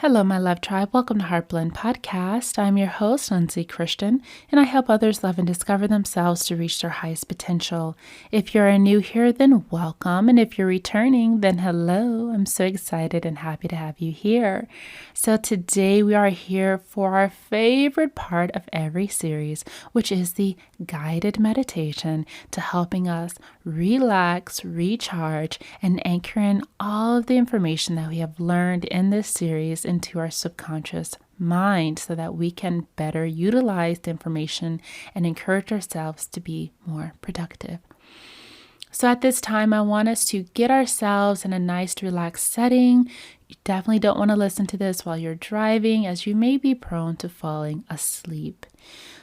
Hello, my love tribe. Welcome to HeartBlend Podcast. I'm your host, Lindsay Christian, and I help others love and discover themselves to reach their highest potential. If you're new here, then welcome. And if you're returning, then hello. I'm so excited and happy to have you here. So today we are here for our favorite part of every series, which is the guided meditation to helping us relax, recharge, and anchor in all of the information that we have learned in this series into our subconscious mind so that we can better utilize the information and encourage ourselves to be more productive. So at this time, I want us to get ourselves in a nice relaxed setting. You definitely don't want to listen to this while you're driving, as you may be prone to falling asleep.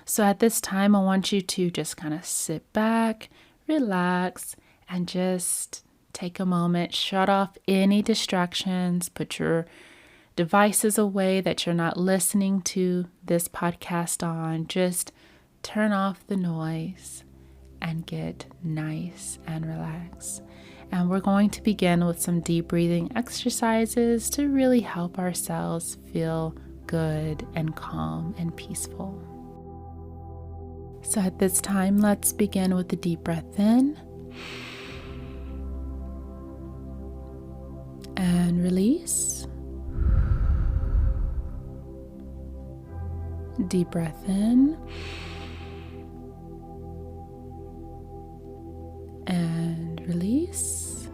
So at this time, I want you to just kind of sit back, relax, and just take a moment, shut off any distractions, put your devices away that you're not listening to this podcast on. Just turn off the noise and get nice and relaxed. And we're going to begin with some deep breathing exercises to really help ourselves feel good and calm and peaceful. So at this time, let's begin with the deep breath in and release. Deep breath in and release.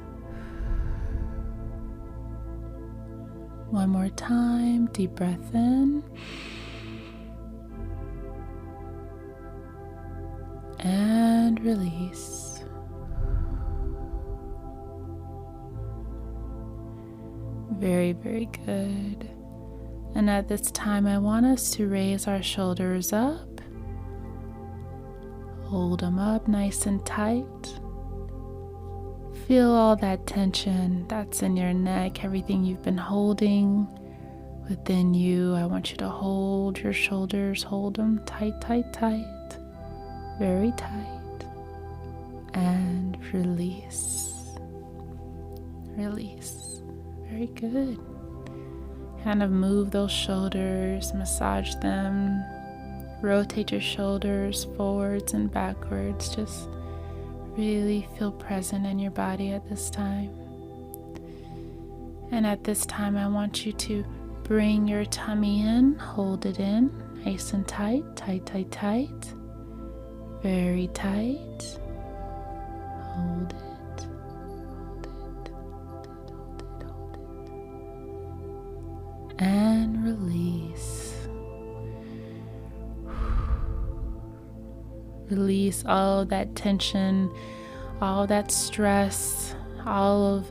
One more time, deep breath in and release. Very, very good. And at this time, I want us to raise our shoulders up. Hold them up nice and tight. Feel all that tension that's in your neck, everything you've been holding within you. I want you to hold your shoulders, hold them tight, tight, tight, very tight, and release. Release. Very good. Kind of move those shoulders, massage them, rotate your shoulders forwards and backwards. Just really feel present in your body at this time. And at this time, I want you to bring your tummy in, hold it in, nice and tight, tight, tight, tight, very tight. Hold it. And release. Release all that tension, all that stress, all of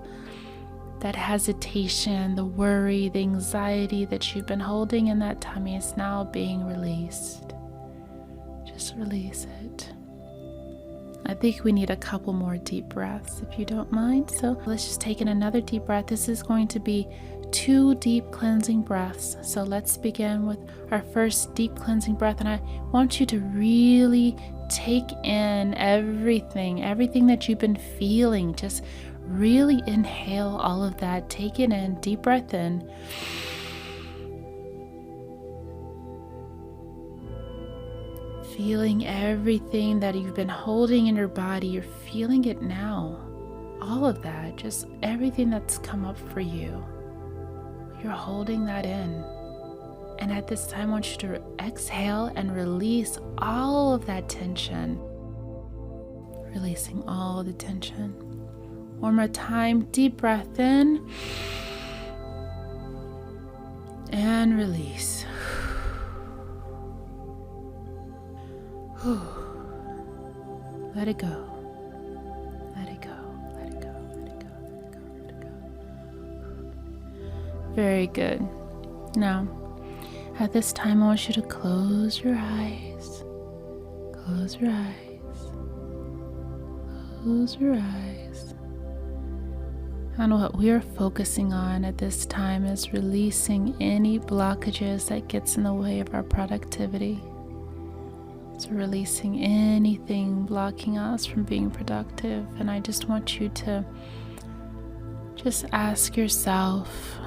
that hesitation, the worry, the anxiety that you've been holding in that tummy is now being released. Just release it. I think we need a couple more deep breaths if you don't mind. So let's just take in another deep breath. This is going to be 2 deep cleansing breaths. So let's begin with our first deep cleansing breath. And I want you to really take in everything that you've been feeling. Just really inhale all of that. Take it in. Deep breath in. Feeling everything that you've been holding in your body. You're feeling it now. All of that. Just everything that's come up for you. You're holding that in. And at this time, I want you to exhale and release all of that tension. Releasing all the tension. One more time, deep breath in. And release. Let it go. Let it go. Let it go. Let it go. Let it go. Let it go. Very good. Now, at this time, I want you to close your eyes. Close your eyes. Close your eyes. And what we are focusing on at this time is releasing any blockages that gets in the way of our productivity. So releasing anything blocking us from being productive. And I just want you to just ask yourself,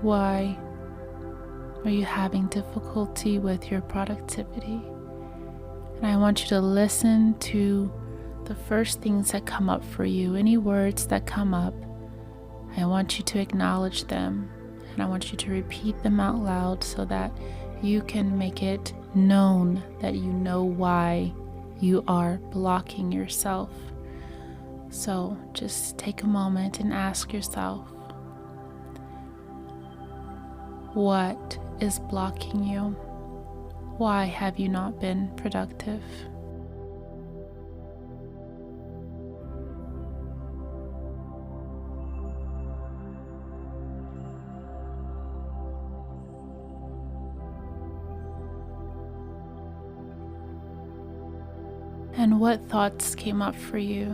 Why are you having difficulty with your productivity? And I want you to listen to the first things that come up for you, any words that come up. I want you to acknowledge them, and I want you to repeat them out loud so that you can make it known that you know why you are blocking yourself. So just take a moment and ask yourself, what is blocking you? Why have you not been productive? And what thoughts came up for you?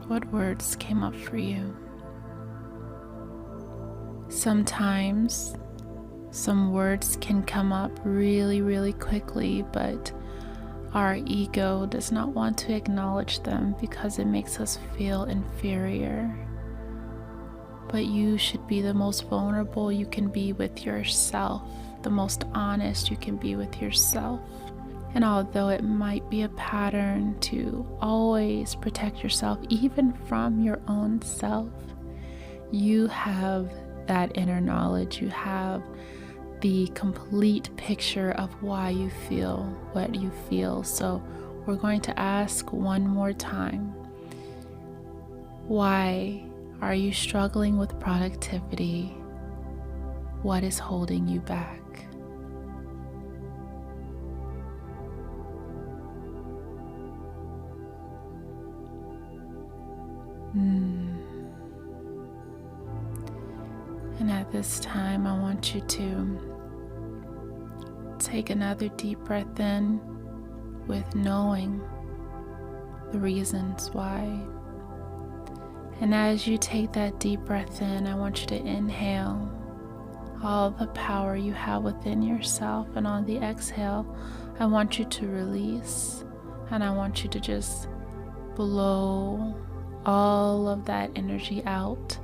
What words came up for you? Sometimes some words can come up really, really quickly, but our ego does not want to acknowledge them because it makes us feel inferior. But you should be the most vulnerable you can be with yourself, the most honest you can be with yourself. And although it might be a pattern to always protect yourself, even from your own self, you have that inner knowledge. You have the complete picture of why you feel what you feel. So we're going to ask one more time. Why are you struggling with productivity? What is holding you back? And at this time, I want you to take another deep breath in with knowing the reasons why. And as you take that deep breath in, I want you to inhale all the power you have within yourself. And on the exhale, I want you to release. And I want you to just blow all of that energy out,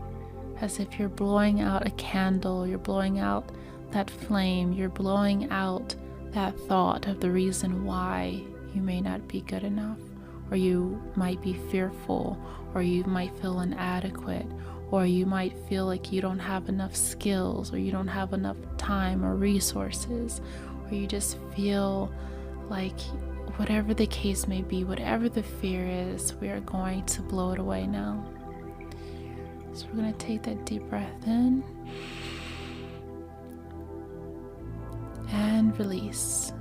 as if you're blowing out a candle, you're blowing out that flame, you're blowing out that thought of the reason why you may not be good enough, or you might be fearful, or you might feel inadequate, or you might feel like you don't have enough skills, or you don't have enough time or resources, or you just feel like whatever the case may be, whatever the fear is, we are going to blow it away now. So we're going to take that deep breath in and release.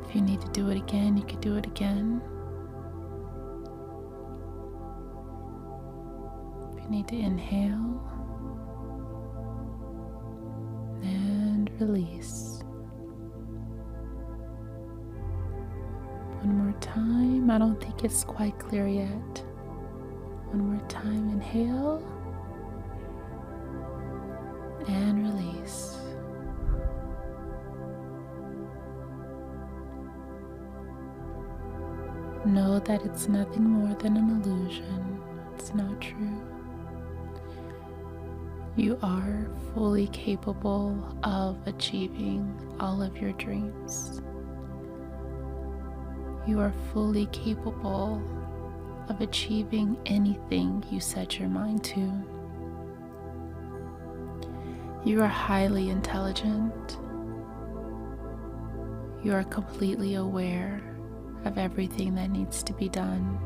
If you need to do it again, you can do it again. If you need to inhale and release. One more time. I don't think it's quite clear yet. One more time. Inhale and release. Know that it's nothing more than an illusion. It's not true. You are fully capable of achieving all of your dreams. You are fully capable of achieving anything you set your mind to. You are highly intelligent. You are completely aware of everything that needs to be done.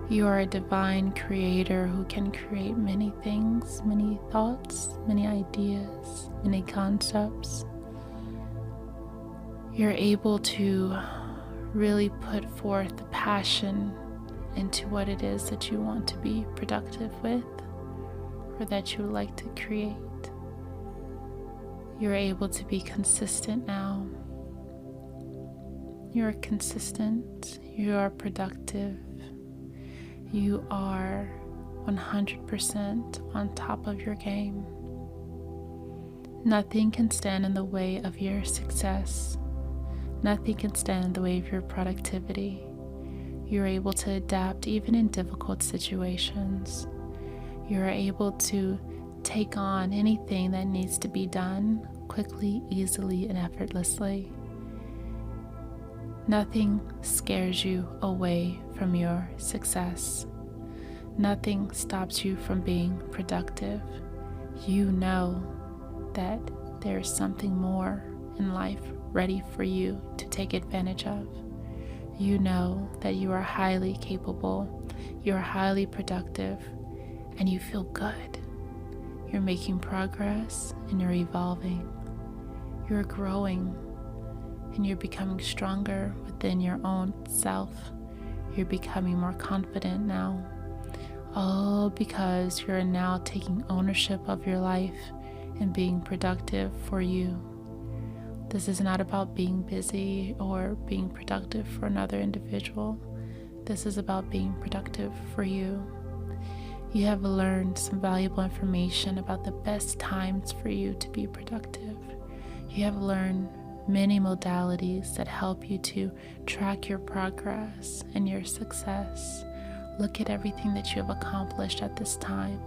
You are a divine creator who can create many things, many thoughts, many ideas, many concepts. You're able to really put forth the passion into what it is that you want to be productive with, or that you would like to create. You're able to be consistent now. You are consistent. You are productive. You are 100% on top of your game. Nothing can stand in the way of your success. Nothing can stand in the way of your productivity. You're able to adapt even in difficult situations. You're able to take on anything that needs to be done quickly, easily, and effortlessly. Nothing scares you away from your success. Nothing stops you from being productive. You know that there's something more in life ready for you to take advantage of. You know that you are highly capable, you are highly productive, and you feel good. You're making progress and you're evolving. You're growing and you're becoming stronger within your own self. You're becoming more confident now. All because you're now taking ownership of your life and being productive for you. This is not about being busy or being productive for another individual. This is about being productive for you. You have learned some valuable information about the best times for you to be productive. You have learned many modalities that help you to track your progress and your success. Look at everything that you have accomplished at this time.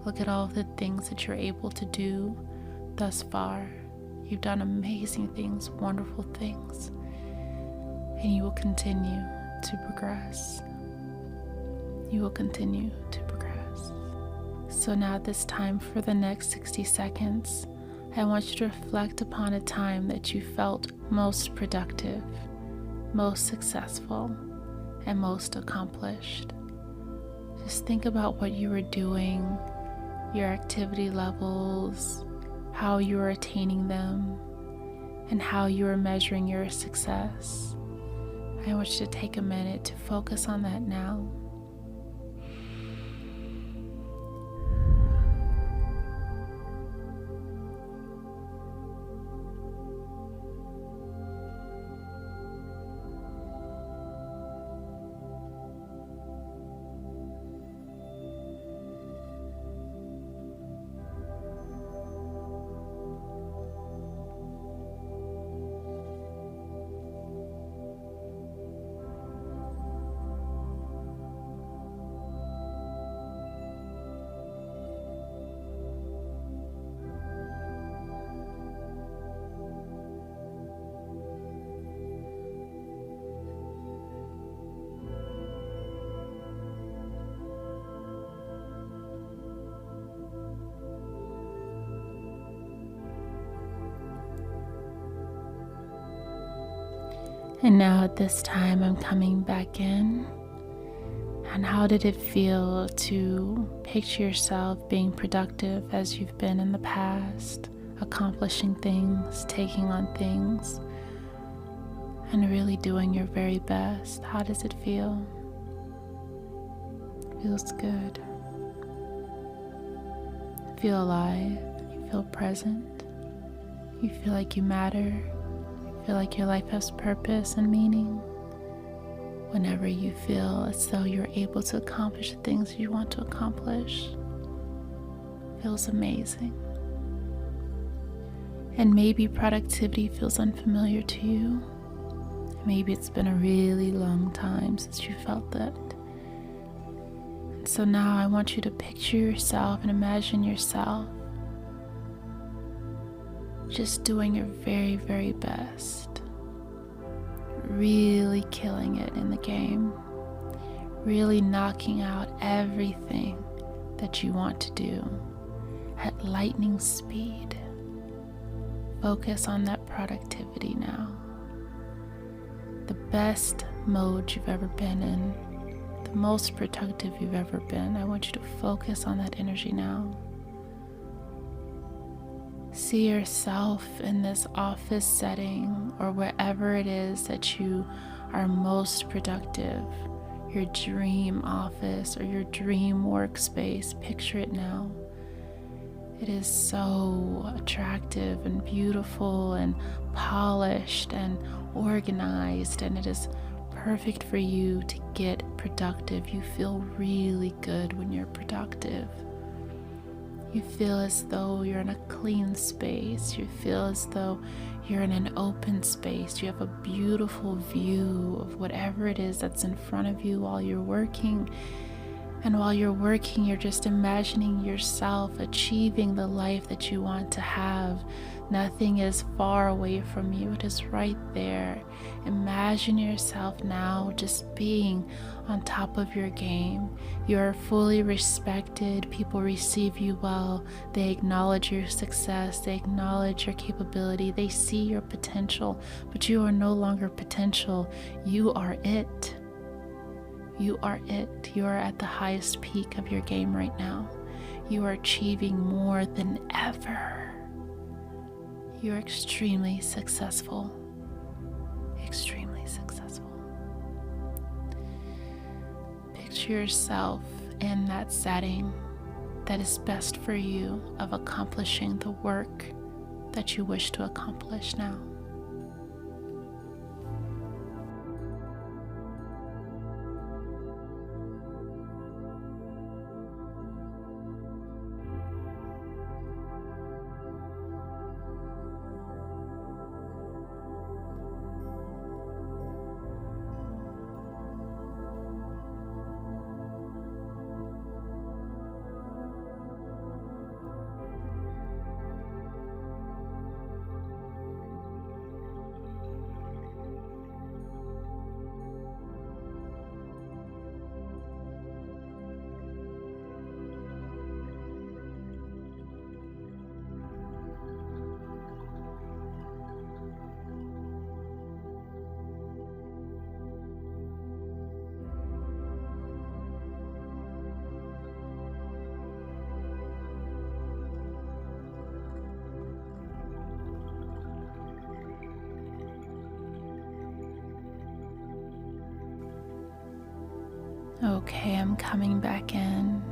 Look at all of the things that you're able to do thus far. You've done amazing things, wonderful things, and you will continue to progress. You will continue to progress. So now at this time, for the next 60 seconds, I want you to reflect upon a time that you felt most productive, most successful, and most accomplished. Just think about what you were doing, your activity levels, how you were attaining them, and how you were measuring your success. I want you to take a minute to focus on that now. And now at this time, I'm coming back in. And how did it feel to picture yourself being productive as you've been in the past, accomplishing things, taking on things, and really doing your very best? How does it feel? It feels good. You feel alive. You feel present. You feel like you matter. Feel like your life has purpose and meaning. Whenever you feel as though you're able to accomplish the things you want to accomplish, feels amazing. And maybe productivity feels unfamiliar to you. Maybe it's been a really long time since you felt that. And so now I want you to picture yourself and imagine yourself just doing your very, very best. Really killing it in the game. Really knocking out everything that you want to do at lightning speed. Focus on that productivity now. The best mode you've ever been in. The most productive you've ever been. I want you to focus on that energy now. See yourself in this office setting or wherever it is that you are most productive, your dream office or your dream workspace. Picture it now. It is so attractive and beautiful and polished and organized, and it is perfect for you to get productive. You feel really good when you're productive. You feel as though you're in a clean space. You feel as though you're in an open space. You have a beautiful view of whatever it is that's in front of you while you're working. And while you're working, you're just imagining yourself achieving the life that you want to have. Nothing is far away from you. It is right there. Imagine yourself now just being on top of your game. You are fully respected. People receive you well. They acknowledge your success. They acknowledge your capability. They see your potential, but you are no longer potential. You are it. You are it. You are at the highest peak of your game right now. You are achieving more than ever. You're extremely successful. Extremely successful. Picture yourself in that setting that is best for you of accomplishing the work that you wish to accomplish now. Okay, I'm coming back in.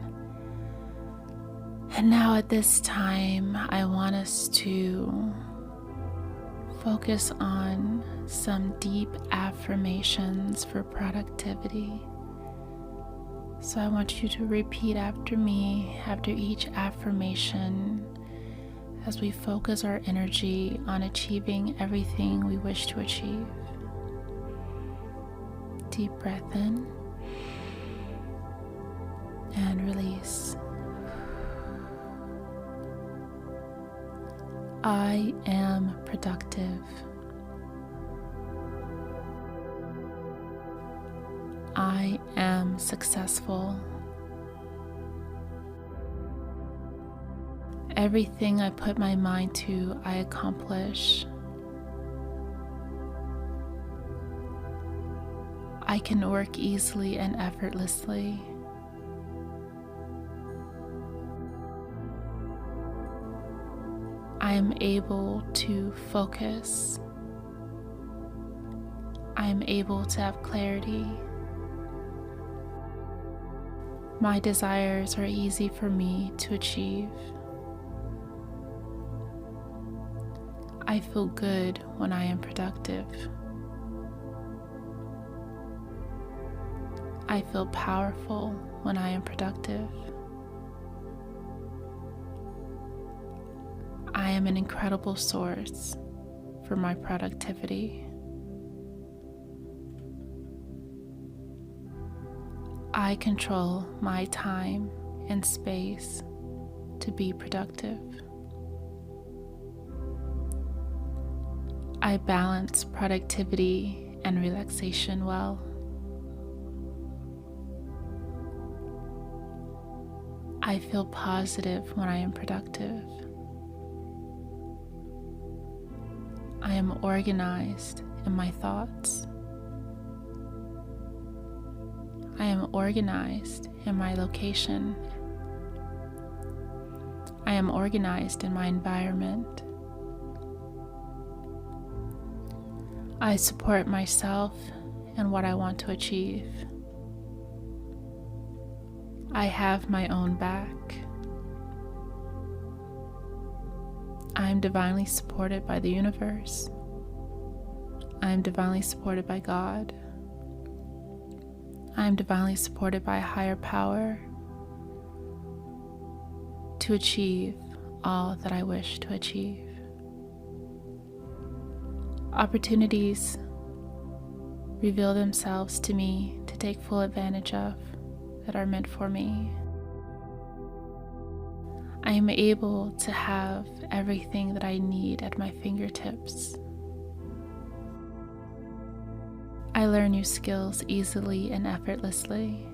And now at this time, I want us to focus on some deep affirmations for productivity. So I want you to repeat after me, after each affirmation, as we focus our energy on achieving everything we wish to achieve. Deep breath in and release. I am productive. I am successful. Everything I put my mind to, I accomplish. I can work easily and effortlessly. I am able to focus. I am able to have clarity. My desires are easy for me to achieve. I feel good when I am productive. I feel powerful when I am productive. I am an incredible source for my productivity. I control my time and space to be productive. I balance productivity and relaxation well. I feel positive when I am productive. I am organized in my thoughts. I am organized in my location. I am organized in my environment. I support myself and what I want to achieve. I have my own back. I am divinely supported by the universe. I am divinely supported by God. I am divinely supported by a higher power. to achieve all that I wish to achieve. Opportunities reveal themselves to me to take full advantage of that are meant for me. I am able to have everything that I need at my fingertips. I learn new skills easily and effortlessly.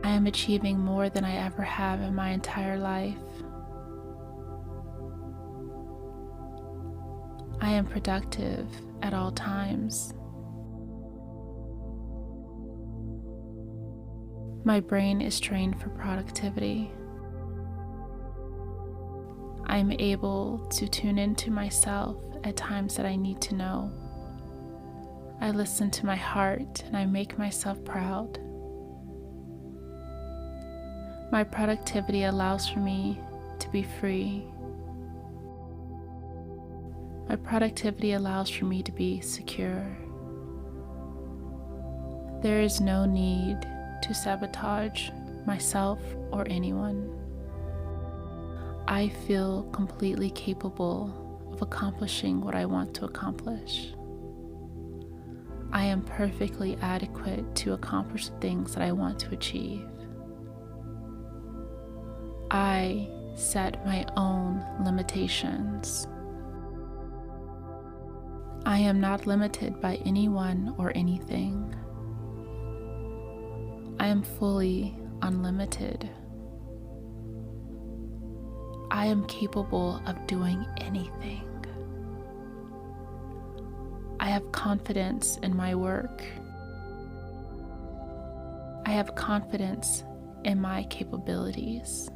I am achieving more than I ever have in my entire life. I am productive at all times. My brain is trained for productivity. I am able to tune into myself at times that I need to know. I listen to my heart and I make myself proud. My productivity allows for me to be free. My productivity allows for me to be secure. There is no need to sabotage myself or anyone. I feel completely capable of accomplishing what I want to accomplish. I am perfectly adequate to accomplish the things that I want to achieve. I set my own limitations. I am not limited by anyone or anything. I am fully unlimited. I am capable of doing anything. I have confidence in my work. I have confidence in my capabilities.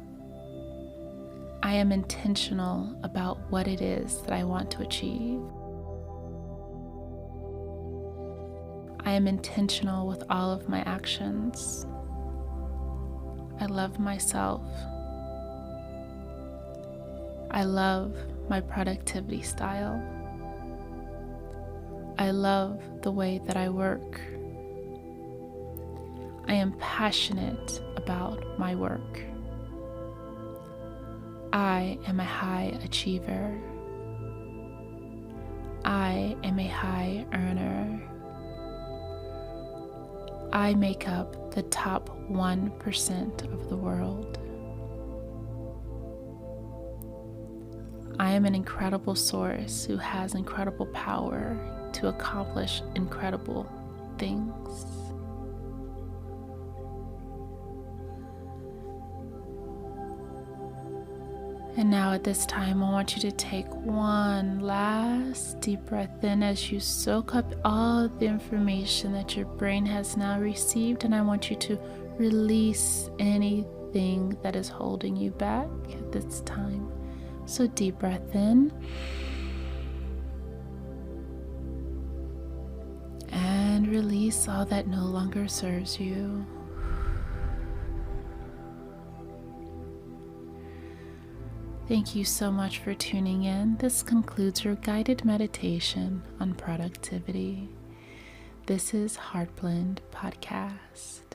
I am intentional about what it is that I want to achieve. I am intentional with all of my actions. I love myself. I love my productivity style. I love the way that I work. I am passionate about my work. I am a high achiever. I am a high earner. I make up the top 1% of the world. I am an incredible source who has incredible power to accomplish incredible things. And now at this time, I want you to take one last deep breath in as you soak up all the information that your brain has now received. And I want you to release anything that is holding you back at this time. So deep breath in. And release all that no longer serves you. Thank you so much for tuning in. This concludes your guided meditation on productivity. This is HeartBlend Podcast.